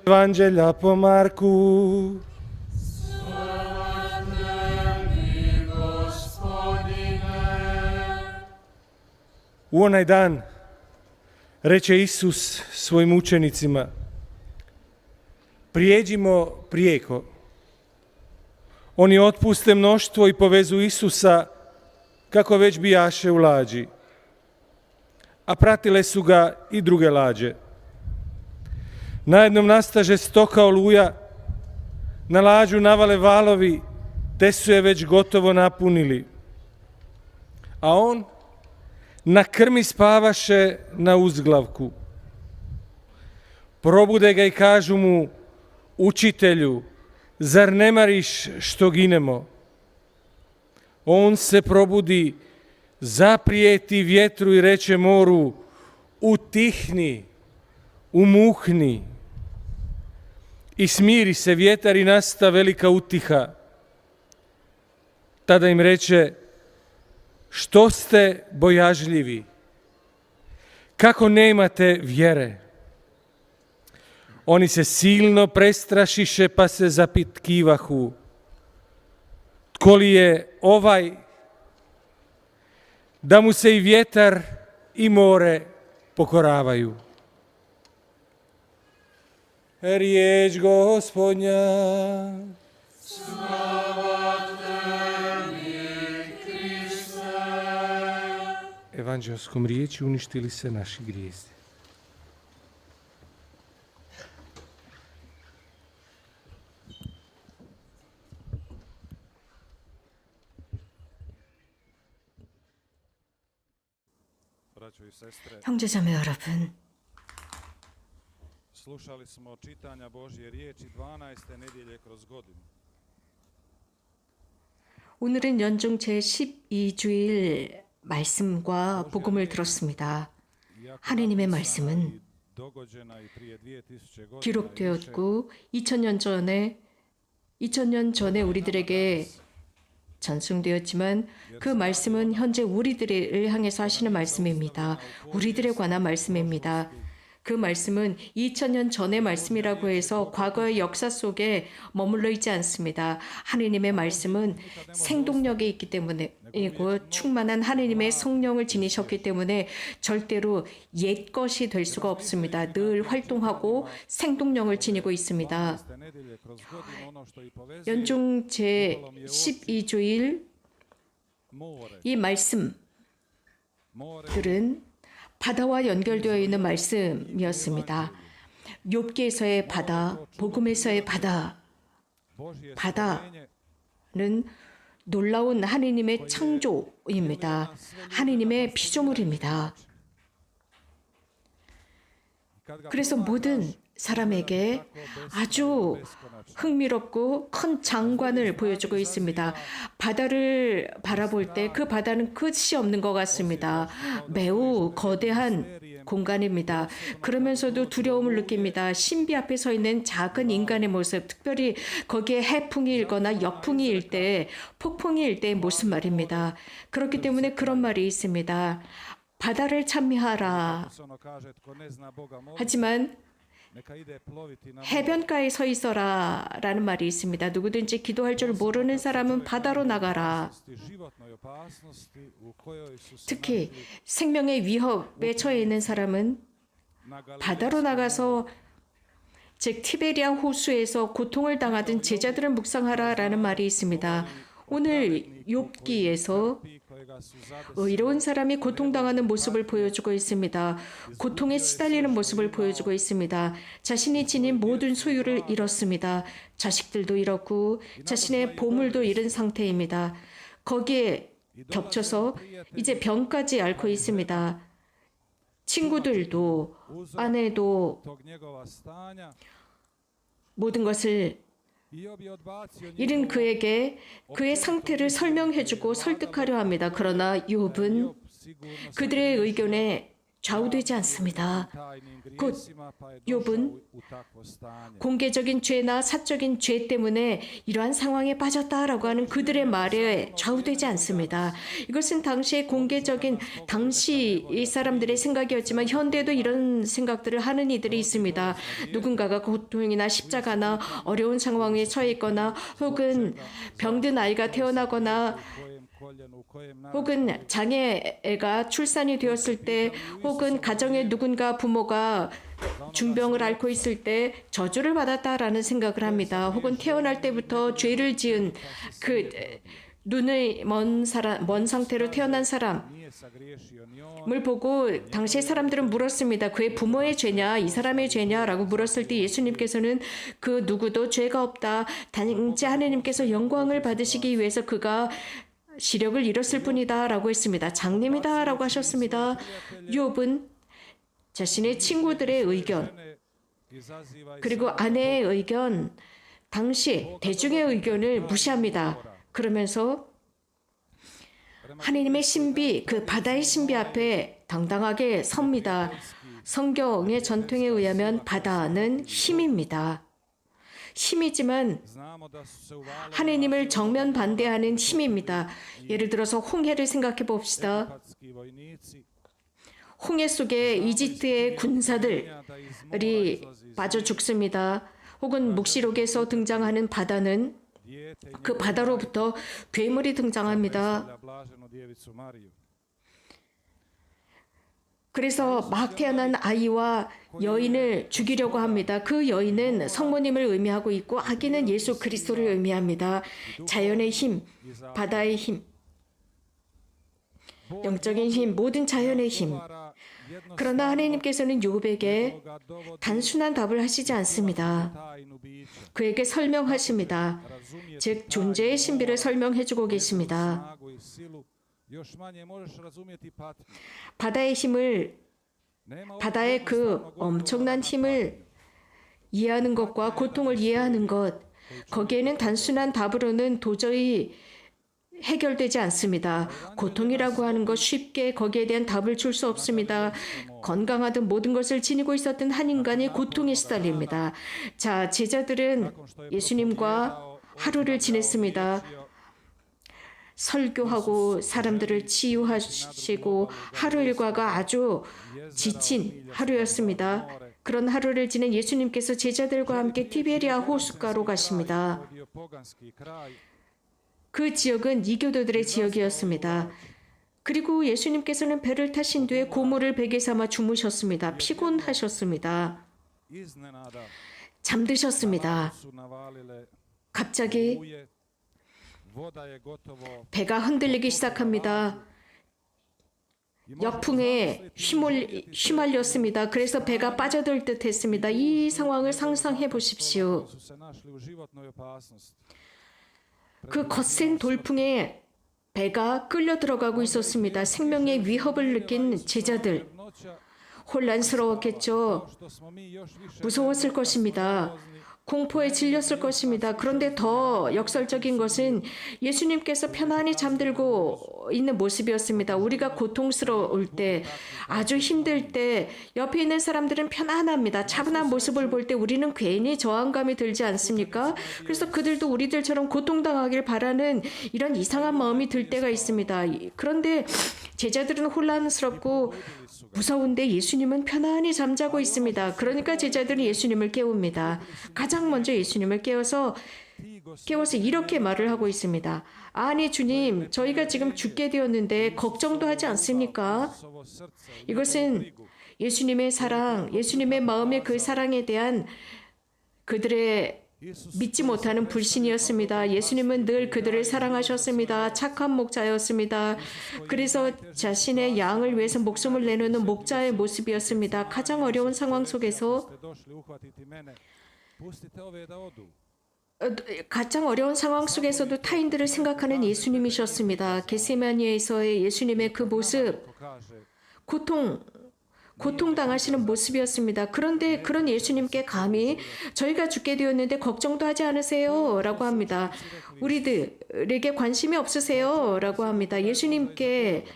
Evanđelja po Marku. U onaj dan reče Isus svojim učenicima: prijeđimo prijeko. Oni otpuste mnoštvo i povezu Isusa kako već bijaše u lađi, a pratile su ga i druge lađe. Najednom nastaže stoka oluja, na lađu navale valovi, te su je već gotovo napunili. A on na krmi spavaše na uzglavku. Probude ga i kažu mu: učitelju, zar ne mariš što ginemo? On se probudi, zaprijeti vjetru i reče moru: utihni, umuhni. I smiri se vjetar i nasta velika utiha. Tada im reče: što ste bojažljivi? Kako nemate vjere? Oni se silno prestrašiše pa se zapitkivahu: tko li je ovaj da mu se i vjetar i more pokoravaju? Riječ Gospodnja. Slava tebi, Kriste. Evanđelskom riječi uništili se naši grijesi. 형제자매 여러분, Slušali smo čitanja Božje riječi 12. nedjelje kroz godinu. 오늘은 연중 제12주일 말씀과 복음을 들었습니다. 하느님의 말씀은 기록되었고 2000년 전에 우리들에게 전승되었지만 그 말씀은 현재 우리들을 향해서 하시는 말씀입니다. 우리들에 관한 말씀입니다. 그 말씀은 2000년 전의 말씀이라고 해서 과거의 역사 속에 머물러 있지 않습니다. 하느님의 말씀은 생동력이 있기 때문이고 충만한 하느님의 성령을 지니셨기 때문에 절대로 옛 것이 될 수가 없습니다. 늘 활동하고 생동력을 지니고 있습니다. 연중 제12주일 이 말씀들은 바다와 연결되어 있는 말씀이었습니다. 욥기에서의 바다, 복음에서의 바다. 바다는 놀라운 하느님의 창조입니다. 하느님의 피조물입니다. 그래서 모든 사람에게 아주 흥미롭고 큰 장관을 보여주고 있습니다. 바다를 바라볼 때 그 바다는 끝이 없는 것 같습니다. 매우 거대한 공간입니다. 그러면서도 두려움을 느낍니다. 신비 앞에 서 있는 작은 인간의 모습, 특별히 거기에 해풍이 일거나 역풍이 일 때, 폭풍이 일 때의 모습 말입니다. 그렇기 때문에 그런 말이 있습니다. 바다를 찬미하라. 하지만 해변가에 서 있어라 라는 말이 있습니다. 누구든지 기도할 줄 모르는 사람은 바다로 나가라. 특히 생명의 위협에 처해 있는 사람은 바다로 나가서 즉 티베리아 호수에서 고통을 당하던 제자들을 묵상하라 라는 말이 있습니다. 오늘 욥기에서 의로운 사람이 고통당하는 모습을 보여주고 있습니다. 고통에 시달리는 모습을 보여주고 있습니다. 자신이 지닌 모든 소유를 잃었습니다. 자식들도 잃었고 자신의 보물도 잃은 상태입니다. 거기에 겹쳐서 이제 병까지 앓고 있습니다. 친구들도 아내도 모든 것을 잃은 그에게 그의 상태를 설명해주고 설득하려 합니다. 그러나 욥은 그들의 의견에 좌우되지 않습니다. 곧 욥은 공개적인 죄나 사적인 죄 때문에 이러한 상황에 빠졌다라고 하는 그들의 말에 좌우되지 않습니다. 이것은 당시의 공개적인 당시 이 사람들의 생각이었지만 현대도 이런 생각들을 하는 이들이 있습니다. 누군가가 고통이나 십자가나 어려운 상황에 처해 있거나 혹은 병든 아이가 태어나거나 혹은 장애가 출산이 되었을 때 혹은 가정의 누군가 부모가 중병을 앓고 있을 때 저주를 받았다라는 생각을 합니다. 혹은 태어날 때부터 죄를 지은 그 눈의 먼 상태로 태어난 사람을 보고 당시의 사람들은 물었습니다. 그의 부모의 죄냐 이 사람의 죄냐라고 물었을 때 예수님께서는 그 누구도 죄가 없다. 단지 하나님께서 영광을 받으시기 위해서 그가 시력을 잃었을 뿐이다 라고 했습니다. 장님이다 라고 하셨습니다. 욥은 자신의 친구들의 의견 그리고 아내의 의견, 당시 대중의 의견을 무시합니다. 그러면서 하나님의 신비, 그 바다의 신비 앞에 당당하게 섭니다. 성경의 전통에 의하면 바다는 힘입니다. 힘이지만 하나님을 정면 반대하는 힘입니다. 예를 들어서 홍해를 생각해 봅시다. 홍해 속에 이집트의 군사들이 빠져 죽습니다. 혹은 묵시록에서 등장하는 바다는 그 바다로부터 괴물이 등장합니다. 그래서 막 태어난 아이와 여인을 죽이려고 합니다. 그 여인은 성모님을 의미하고 있고 아기는 예수 그리스도를 의미합니다. 자연의 힘, 바다의 힘, 영적인 힘, 모든 자연의 힘. 그러나 하나님께서는 욥에게 단순한 답을 하시지 않습니다. 그에게 설명하십니다. 즉 존재의 신비를 설명해주고 계십니다. 바다의 힘을, 바다의 그 엄청난 힘을 이해하는 것과 고통을 이해하는 것, 거기에는 단순한 답으로는 도저히 해결되지 않습니다. 고통이라고 하는 것 쉽게 거기에 대한 답을 줄 수 없습니다. 건강하던 모든 것을 지니고 있었던 한 인간이 고통에 시달립니다. 자, 제자들은 예수님과 하루를 지냈습니다. 설교하고 사람들을 치유하시고 하루 일과가 아주 지친 하루였습니다. 그런 하루를 지낸 예수님께서 제자들과 함께 티베리아 호숫가로 가십니다. 그 지역은 이교도들의 지역이었습니다. 그리고 예수님께서는 배를 타신 뒤에 고물을 베개 삼아 주무셨습니다. 피곤하셨습니다. 잠드셨습니다. 갑자기 배가 흔들리기 시작합니다. 역풍에 휘말렸습니다. 그래서 배가 빠져들 듯 했습니다. 이 상황을 상상해 보십시오. 그 거센 돌풍에 배가 끌려 들어가고 있었습니다. 생명의 위협을 느낀 제자들 혼란스러웠겠죠. 무서웠을 것입니다. 공포에 질렸을 것입니다. 그런데 더 역설적인 것은 예수님께서 편안히 잠들고 있는 모습이었습니다. 우리가 고통스러울 때, 아주 힘들 때 옆에 있는 사람들은 편안합니다. 차분한 모습을 볼 때 우리는 괜히 저항감이 들지 않습니까? 그래서 그들도 우리들처럼 고통당하길 바라는 이런 이상한 마음이 들 때가 있습니다. 그런데 제자들은 혼란스럽고 무서운데 예수님은 편안히 잠자고 있습니다. 그러니까 제자들은 예수님을 깨웁니다. 가장 먼저 예수님을 깨워서 이렇게 말을 하고 있습니다. 아니 주님, 저희가 지금 죽게 되었는데 걱정도 하지 않습니까? 이것은 예수님의 사랑, 예수님의 마음의 그 사랑에 대한 그들의 믿지 못하는 불신이었습니다. 예수님은 늘 그들을 사랑하셨습니다. 착한 목자였습니다. 그래서 자신의 양을 위해서 목숨을 내놓는 목자의 모습이었습니다. 가장 어려운 상황 속에서 가장 어려운 상황 속에서도 타인들을 생각하는 예수님이셨습니다. 겟세마니에서의 예수님의 그 모습, 고통당하시는 모습이었습니다. 그런데 그런 예수님께 감히 저희가 죽게 되었는데 걱정도 하지 않으세요? 라고 합니다. 우리들에게 관심이 없으세요? 라고 합니다. 예수님께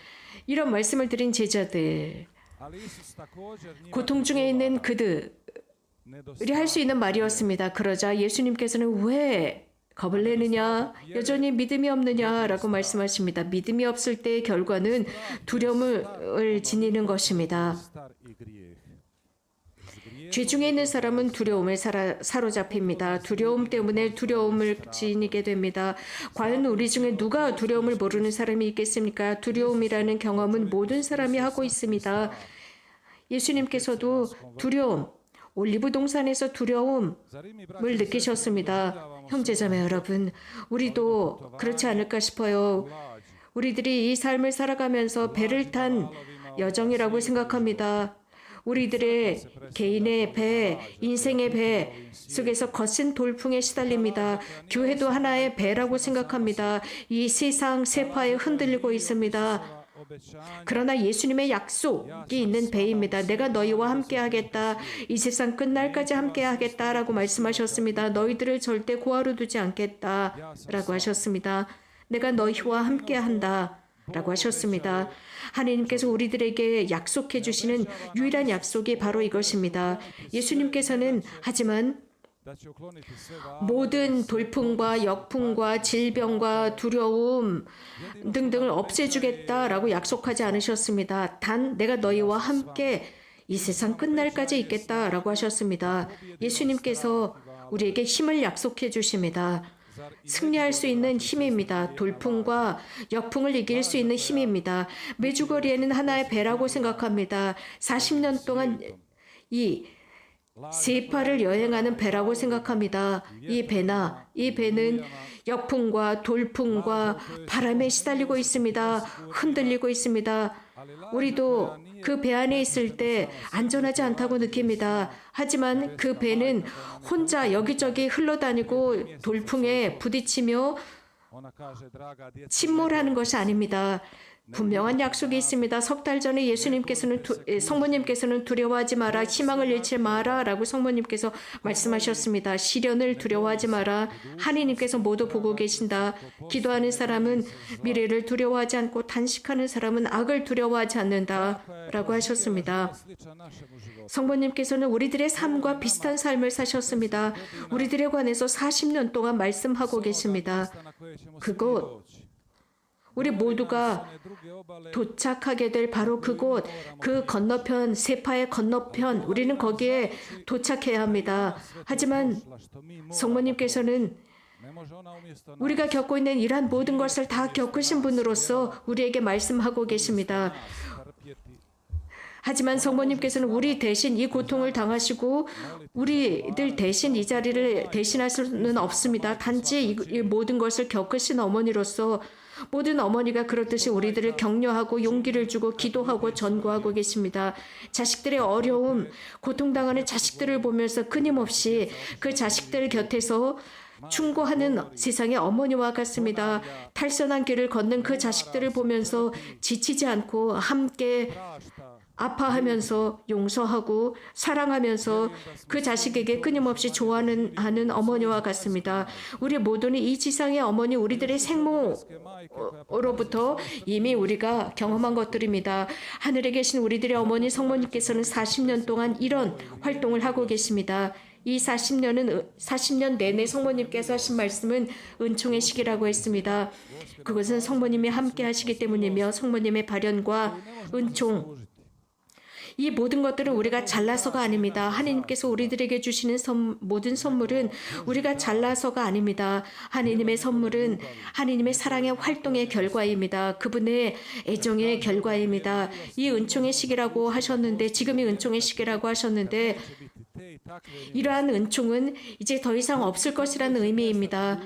이런 말씀을 드린 제자들. 고통 중에 있는 그들이 할 수 있는 말이었습니다. 그러자 예수님께서는 왜 겁을 내느냐? 여전히 믿음이 없느냐? 라고 말씀하십니다. 믿음이 없을 때의 결과는 두려움을 지니는 것입니다. 죄 중에 있는 사람은 두려움에 사로잡힙니다. 두려움 때문에 두려움을 지니게 됩니다. 과연 우리 중에 누가 두려움을 모르는 사람이 있겠습니까? 두려움이라는 경험은 모든 사람이 하고 있습니다. 예수님께서도 두려움, 올리브 동산에서 두려움을 느끼셨습니다. 형제자매 여러분, 우리도 그렇지 않을까 싶어요. 우리들이 이 삶을 살아가면서 배를 탄 여정이라고 생각합니다. 우리들의 개인의 배, 인생의 배 속에서 거센 돌풍에 시달립니다. 교회도 하나의 배라고 생각합니다. 이 세상 세파에 흔들리고 있습니다. 그러나 예수님의 약속이 있는 배입니다. 내가 너희와 함께 하겠다. 이 세상 끝날까지 함께 하겠다라고 말씀하셨습니다. 너희들을 절대 고아로 두지 않겠다라고 하셨습니다. 내가 너희와 함께 한다. 라고 하셨습니다. 하나님께서 우리들에게 약속해 주시는 유일한 약속이 바로 이것입니다. 예수님께서는 하지만 모든 돌풍과 역풍과 질병과 두려움 등등을 없애주겠다라고 약속하지 않으셨습니다. 단 내가 너희와 함께 이 세상 끝날까지 있겠다라고 하셨습니다. 예수님께서 우리에게 힘을 약속해 주십니다. 승리할 수 있는 힘입니다. 돌풍과 역풍을 이길 수 있는 힘입니다. 메주거리에는 하나의 배라고 생각합니다. 40년 동안 이 세파를 여행하는 배라고 생각합니다. 이 배는 역풍과 돌풍과 바람에 시달리고 있습니다. 흔들리고 있습니다. 우리도 그 배 안에 있을 때 안전하지 않다고 느낍니다. 하지만 그 배는 혼자 여기저기 흘러다니고 돌풍에 부딪히며 침몰하는 것이 아닙니다. 분명한 약속이 있습니다. 석 달 전에 성모님께서는 두려워하지 마라, 희망을 잃지 마라 라고 성모님께서 말씀하셨습니다. 시련을 두려워하지 마라. 하나님께서 모두 보고 계신다. 기도하는 사람은 미래를 두려워하지 않고 단식하는 사람은 악을 두려워하지 않는다 라고 하셨습니다. 성모님께서는 우리들의 삶과 비슷한 삶을 사셨습니다. 우리들에 관해서 40년 동안 말씀하고 계십니다. 그곳 우리 모두가 도착하게 될 바로 그곳, 그 건너편, 세파의 건너편, 우리는 거기에 도착해야 합니다. 하지만 성모님께서는 우리가 겪고 있는 이러한 모든 것을 다 겪으신 분으로서 우리에게 말씀하고 계십니다. 하지만 성모님께서는 우리 대신 이 고통을 당하시고 우리들 대신 이 자리를 대신할 수는 없습니다. 단지 이 모든 것을 겪으신 어머니로서 모든 어머니가 그렇듯이 우리들을 격려하고 용기를 주고 기도하고 전구하고 계십니다. 자식들의 어려움, 고통당하는 자식들을 보면서 끊임없이 그 자식들 곁에서 충고하는 세상의 어머니와 같습니다. 탈선한 길을 걷는 그 자식들을 보면서 지치지 않고 함께 아파하면서 용서하고 사랑하면서 그 자식에게 끊임없이 좋아하는 어머니와 같습니다. 우리 모두는 이 지상의 어머니, 우리들의 생모로부터 이미 우리가 경험한 것들입니다. 하늘에 계신 우리들의 어머니 성모님께서는 40년 동안 이런 활동을 하고 계십니다. 이 40년 내내 성모님께서 하신 말씀은 은총의 시기라고 했습니다. 그것은 성모님이 함께 하시기 때문이며 성모님의 발현과 은총, 이 모든 것들은 우리가 잘나서가 아닙니다. 하나님께서 우리들에게 주시는 모든 선물은 우리가 잘나서가 아닙니다. 하나님의 선물은 하나님의 사랑의 활동의 결과입니다. 그분의 애정의 결과입니다. 이 은총의 시기라고 하셨는데, 지금이 은총의 시기라고 하셨는데, 이러한 은총은 이제 더 이상 없을 것이라는 의미입니다.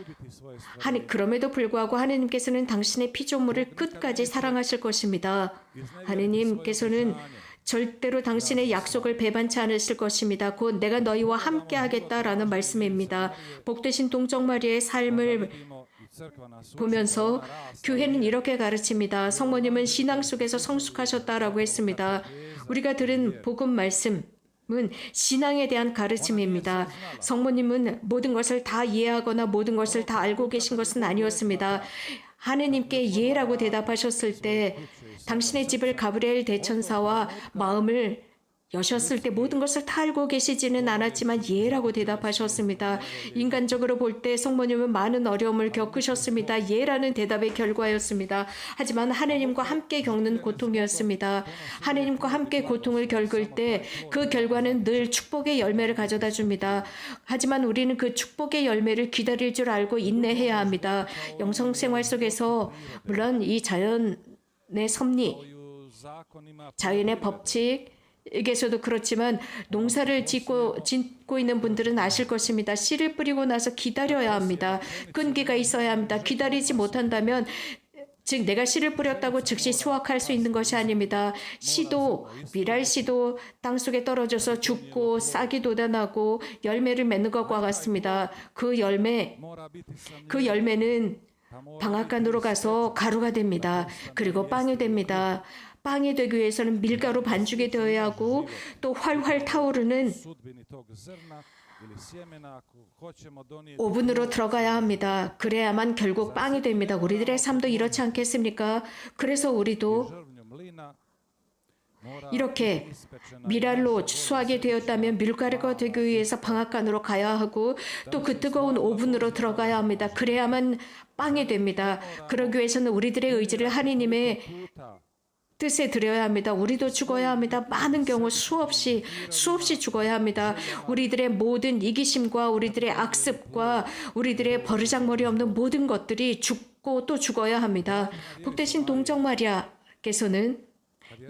그럼에도 불구하고 하나님께서는 당신의 피조물을 끝까지 사랑하실 것입니다. 하나님께서는 절대로 당신의 약속을 배반치 않으실 것입니다. 곧 내가 너희와 함께 하겠다라는 말씀입니다. 복되신 동정 마리아의 삶을 보면서 교회는 이렇게 가르칩니다. 성모님은 신앙 속에서 성숙하셨다라고 했습니다. 우리가 들은 복음 말씀 은 신앙에 대한 가르침입니다. 성모님은 모든 것을 다 이해하거나 모든 것을 다 알고 계신 것은 아니었습니다. 하느님께 예라고 대답하셨을 때 당신의 집을 가브리엘 대천사와 마음을 여셨을 때 모든 것을 다 알고 계시지는 않았지만 예라고 대답하셨습니다. 인간적으로 볼 때 성모님은 많은 어려움을 겪으셨습니다. 예라는 대답의 결과였습니다. 하지만 하느님과 함께 겪는 고통이었습니다. 하느님과 함께 고통을 겪을 때 그 결과는 늘 축복의 열매를 가져다 줍니다. 하지만 우리는 그 축복의 열매를 기다릴 줄 알고 인내해야 합니다. 영성 생활 속에서 물론 이 자연의 섭리, 자연의 법칙 에게서도 그렇지만 농사를 짓고 있는 분들은 아실 것입니다. 씨를 뿌리고 나서 기다려야 합니다. 끈기가 있어야 합니다. 기다리지 못한다면 즉 내가 씨를 뿌렸다고 즉시 수확할 수 있는 것이 아닙니다. 씨도 미랄씨도 땅속에 떨어져서 죽고 싹이 돋아나고 열매를 맺는 것과 같습니다. 그 열매는 방앗간으로 가서 가루가 됩니다. 그리고 빵이 됩니다. 빵이 되기 위해서는 밀가루 반죽이 되어야 하고 또 활활 타오르는 오븐으로 들어가야 합니다. 그래야만 결국 빵이 됩니다. 우리들의 삶도 이렇지 않겠습니까? 그래서 우리도 이렇게 미랄로 수확이 되었다면 밀가루가 되기 위해서 방앗간으로 가야 하고 또 그 뜨거운 오븐으로 들어가야 합니다. 그래야만 빵이 됩니다. 그러기 위해서는 우리들의 의지를 하느님의 뜻에 드려야 합니다. 우리도 죽어야 합니다. 많은 경우 수없이 죽어야 합니다. 우리들의 모든 이기심과 우리들의 악습과 우리들의 버르장머리 없는 모든 것들이 죽고 또 죽어야 합니다. 복되신 동정 마리아께서는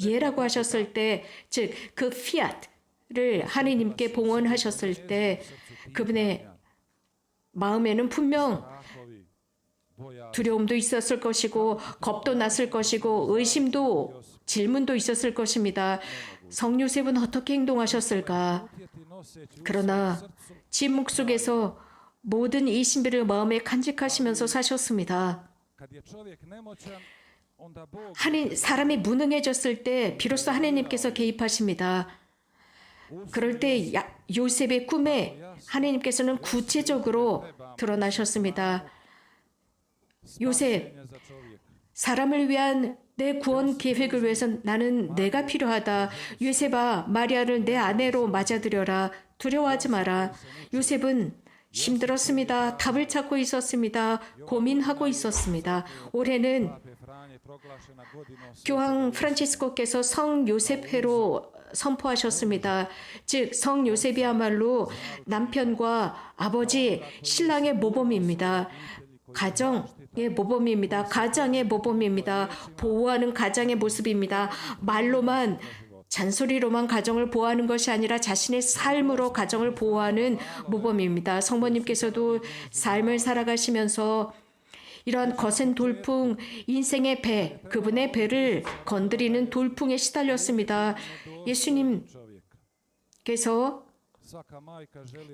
예라고 하셨을 때, 즉 그 피앗을 하느님께 봉헌하셨을 때 그분의 마음에는 분명 두려움도 있었을 것이고 겁도 났을 것이고 의심도 질문도 있었을 것입니다. 성 요셉은 어떻게 행동하셨을까? 그러나 침묵 속에서 모든 이 신비를 마음에 간직하시면서 사셨습니다. 사람이 무능해졌을 때 비로소 하나님께서 개입하십니다. 그럴 때 요셉의 꿈에 하나님께서는 구체적으로 드러나셨습니다. 요셉, 사람을 위한 내 구원 계획을 위해서 나는 내가 필요하다. 요셉아, 마리아를 내 아내로 맞아들여라. 두려워하지 마라. 요셉은 힘들었습니다. 답을 찾고 있었습니다. 고민하고 있었습니다. 올해는 교황 프란치스코께서 성 요셉회로 선포하셨습니다. 즉, 성 요셉이야말로 남편과 아버지, 신랑의 모범입니다. 가정의 모범입니다. 가장의 모범입니다. 보호하는 가장의 모습입니다. 말로만 잔소리로만 가정을 보호하는 것이 아니라 자신의 삶으로 가정을 보호하는 모범입니다. 성모님께서도 삶을 살아가시면서 이러한 거센 돌풍, 인생의 배, 그분의 배를 건드리는 돌풍에 시달렸습니다. 예수님께서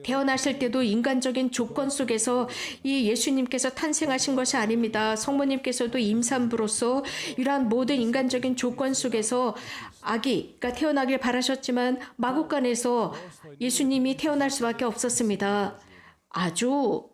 태어나실 때도 인간적인 조건 속에서 이 예수님께서 탄생하신 것이 아닙니다. 성모님께서도 임산부로서 이러한 모든 인간적인 조건 속에서 아기가 태어나길 바라셨지만 마국간에서 예수님이 태어날 수밖에 없었습니다. 아주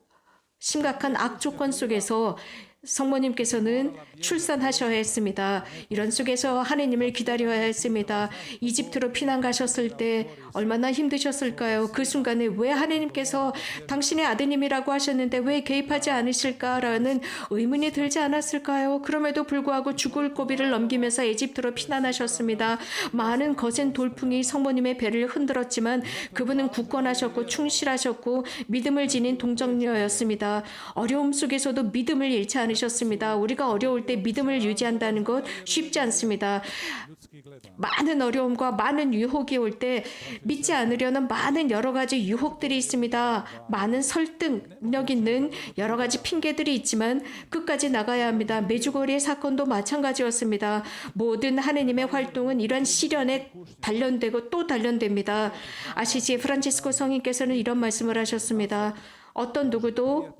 심각한 악조건 속에서 성모님께서는 출산하셔야 했습니다. 이런 속에서 하느님을 기다려야 했습니다. 이집트로 피난 가셨을 때 얼마나 힘드셨을까요? 그 순간에 왜 하느님께서 당신의 아드님이라고 하셨는데 왜 개입하지 않으실까라는 의문이 들지 않았을까요? 그럼에도 불구하고 죽을 고비를 넘기면서 이집트로 피난하셨습니다. 많은 거센 돌풍이 성모님의 배를 흔들었지만 그분은 굳건하셨고 충실하셨고 믿음을 지닌 동정녀였습니다. 어려움 속에서도 믿음을 잃지 않으셨습니다. 우리가 어려울 때 믿음을 유지한다는 것 쉽지 않습니다. 많은 어려움과 많은 유혹이 올 때 믿지 않으려는 많은 여러 가지 유혹들이 있습니다. 많은 설득력 있는 여러 가지 핑계들이 있지만 끝까지 나가야 합니다. 메주거리의 사건도 마찬가지였습니다. 모든 하느님의 활동은 이러한 시련에 단련되고 또 단련됩니다. 아시지 프란치스코 성인께서는 이런 말씀을 하셨습니다. 어떤 누구도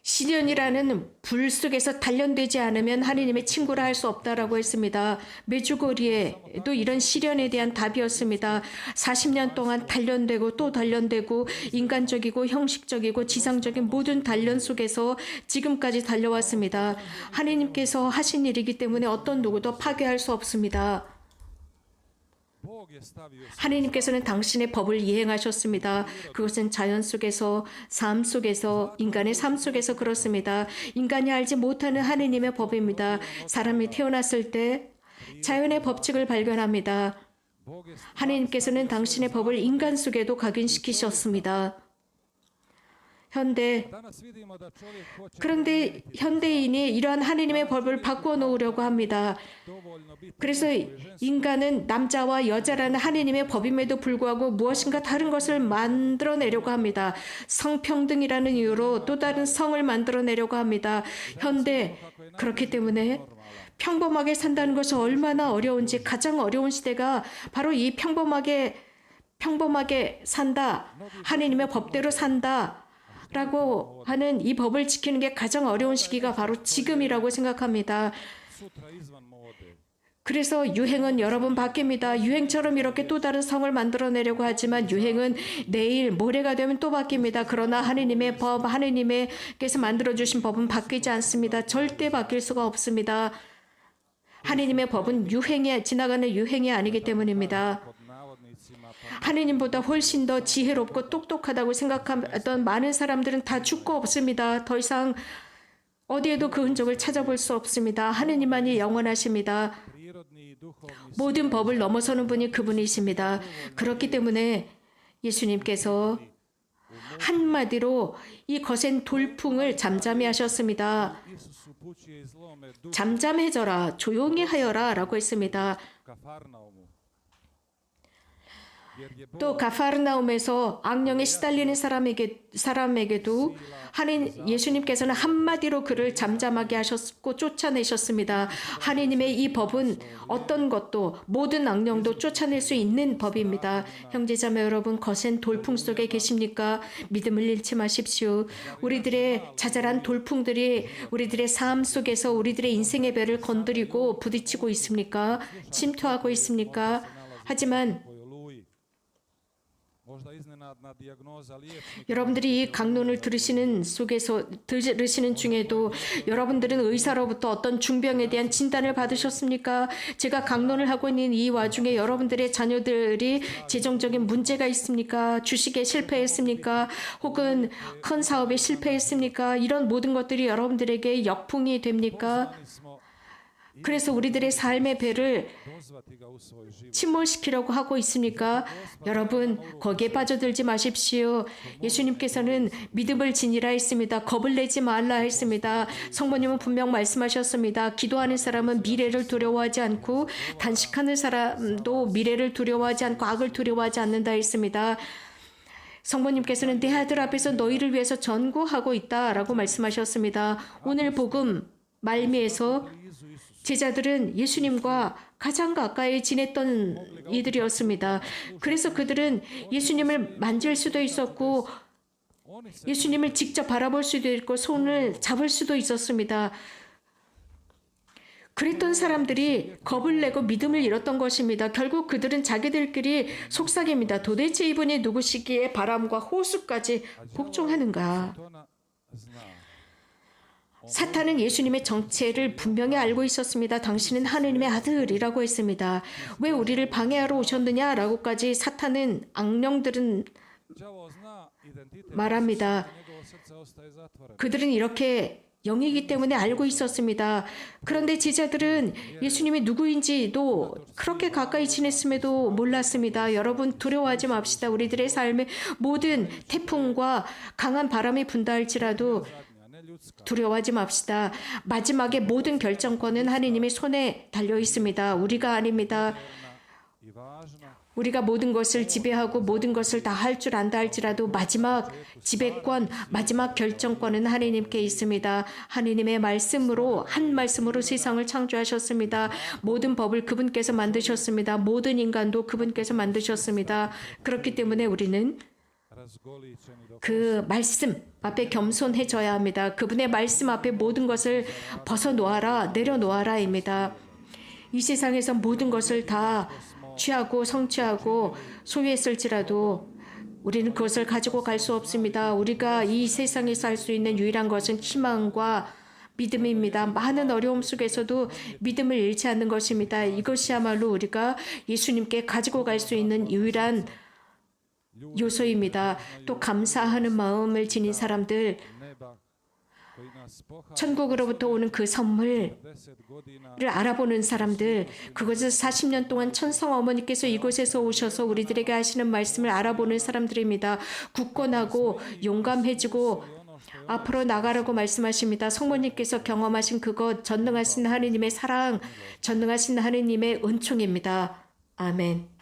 시련이라는 불 속에서 단련되지 않으면 하느님의 친구라 할 수 없다라고 했습니다. 메주고리에도 이런 시련에 대한 답이었습니다. 40년 동안 단련되고 또 단련되고 인간적이고 형식적이고 지상적인 모든 단련 속에서 지금까지 달려왔습니다. 하느님께서 하신 일이기 때문에 어떤 누구도 파괴할 수 없습니다. 하느님께서는 당신의 법을 이행하셨습니다. 그것은 자연 속에서, 삶 속에서, 인간의 삶 속에서 그렇습니다. 인간이 알지 못하는 하느님의 법입니다. 사람이 태어났을 때 자연의 법칙을 발견합니다. 하느님께서는 당신의 법을 인간 속에도 각인시키셨습니다. 그런데 현대인이 이러한 하느님의 법을 바꾸어 놓으려고 합니다. 그래서 인간은 남자와 여자라는 하느님의 법임에도 불구하고 무엇인가 다른 것을 만들어내려고 합니다. 성평등이라는 이유로 또 다른 성을 만들어내려고 합니다. 그렇기 때문에 평범하게 산다는 것이 얼마나 어려운지, 가장 어려운 시대가 바로 이 평범하게 산다, 하느님의 법대로 산다 라고 하는 이 법을 지키는 게 가장 어려운 시기가 바로 지금이라고 생각합니다. 그래서 유행은 여러 번 바뀝니다. 유행처럼 이렇게 또 다른 성을 만들어내려고 하지만 유행은 내일, 모레가 되면 또 바뀝니다. 그러나 하느님의 법, 하느님께서 만들어주신 법은 바뀌지 않습니다. 절대 바뀔 수가 없습니다. 하느님의 법은 지나가는 유행이 아니기 때문입니다. 하느님보다 훨씬 더 지혜롭고 똑똑하다고 생각하던 많은 사람들은 다 죽고 없습니다. 더 이상 어디에도 그 흔적을 찾아볼 수 없습니다. 하느님만이 영원하십니다. 모든 법을 넘어서는 분이 그분이십니다. 그렇기 때문에 예수님께서 한마디로 이 거센 돌풍을 잠잠히 하셨습니다. 잠잠해져라, 조용히 하여라 라고 했습니다. 또 가파르나움에서 악령에 시달리는 사람에게도 예수님께서는 한마디로 그를 잠잠하게 하셨고 쫓아내셨습니다. 하느님의 이 법은 어떤 것도 모든 악령도 쫓아낼 수 있는 법입니다. 형제자매 여러분, 거센 돌풍 속에 계십니까? 믿음을 잃지 마십시오. 우리들의 자잘한 돌풍들이 우리들의 삶 속에서 우리들의 인생의 배를 건드리고 부딪히고 있습니까? 침투하고 있습니까? 하지만 여러분들이 이 강론을 들으시는 중에도 여러분들은 의사로부터 어떤 중병에 대한 진단을 받으셨습니까? 제가 강론을 하고 있는 이 와중에 여러분들의 자녀들이 재정적인 문제가 있습니까? 주식에 실패했습니까? 혹은 큰 사업에 실패했습니까? 이런 모든 것들이 여러분들에게 역풍이 됩니까? 그래서 우리들의 삶의 배를 침몰시키려고 하고 있습니까? 여러분, 거기에 빠져들지 마십시오. 예수님께서는 믿음을 지니라 했습니다. 겁을 내지 말라 했습니다. 성모님은 분명 말씀하셨습니다. 기도하는 사람은 미래를 두려워하지 않고 단식하는 사람도 미래를 두려워하지 않고 악을 두려워하지 않는다 했습니다. 성모님께서는 내 아들 앞에서 너희를 위해서 전구하고 있다라고 말씀하셨습니다. 오늘 복음 말미에서 제자들은 예수님과 가장 가까이 지냈던 이들이었습니다. 그래서 그들은 예수님을 만질 수도 있었고 예수님을 직접 바라볼 수도 있고 손을 잡을 수도 있었습니다. 그랬던 사람들이 겁을 내고 믿음을 잃었던 것입니다. 결국 그들은 자기들끼리 속삭입니다. 도대체 이분이 누구시기에 바람과 호수까지 복종하는가? 사탄은 예수님의 정체를 분명히 알고 있었습니다. 당신은 하느님의 아들이라고 했습니다. 왜 우리를 방해하러 오셨느냐라고까지 사탄은 악령들은 말합니다. 그들은 이렇게 영이기 때문에 알고 있었습니다. 그런데 제자들은 예수님이 누구인지도 그렇게 가까이 지냈음에도 몰랐습니다. 여러분, 두려워하지 맙시다. 우리들의 삶에 모든 태풍과 강한 바람이 분다 할지라도 두려워하지 맙시다. 마지막에 모든 결정권은 하느님의 손에 달려 있습니다. 우리가 아닙니다. 우리가 모든 것을 지배하고 모든 것을 다 할 줄 안다 할지라도 마지막 지배권, 마지막 결정권은 하느님께 있습니다. 하느님의 말씀으로, 한 말씀으로 세상을 창조하셨습니다. 모든 법을 그분께서 만드셨습니다. 모든 인간도 그분께서 만드셨습니다. 그렇기 때문에 우리는 razgolićeni do 그 말씀 앞에 겸손해져야 합니다. 그분의 말씀 앞에 모든 것을 벗어놓아라, 내려놓아라입니다. 이 세상에서 모든 것을 다 취하고 성취하고 소유했을지라도 우리는 그것을 가지고 갈 수 없습니다. 우리가 이 세상에서 할 수 있는 유일한 것은 희망과 믿음입니다. 많은 어려움 속에서도 믿음을 잃지 않는 것입니다. 이것이야말로 우리가 예수님께 가지고 갈 수 있는 유일한 요소입니다. 또 감사하는 마음을 지닌 사람들, neba koji nas pohvala 천국으로부터 오는 그 선물을 10 godina 알아보는 사람들, 그것을 40년 동안 천성 어머니께서 이곳에서 오셔서 우리들에게 하시는 말씀을 알아보는 사람들입니다. 굳건하고 용감해지고 앞으로 나가라고 말씀하십니다. 성모님께서 경험하신 그것, 전능하신 하느님의 사랑, 전능하신 하느님의 은총입니다. 아멘.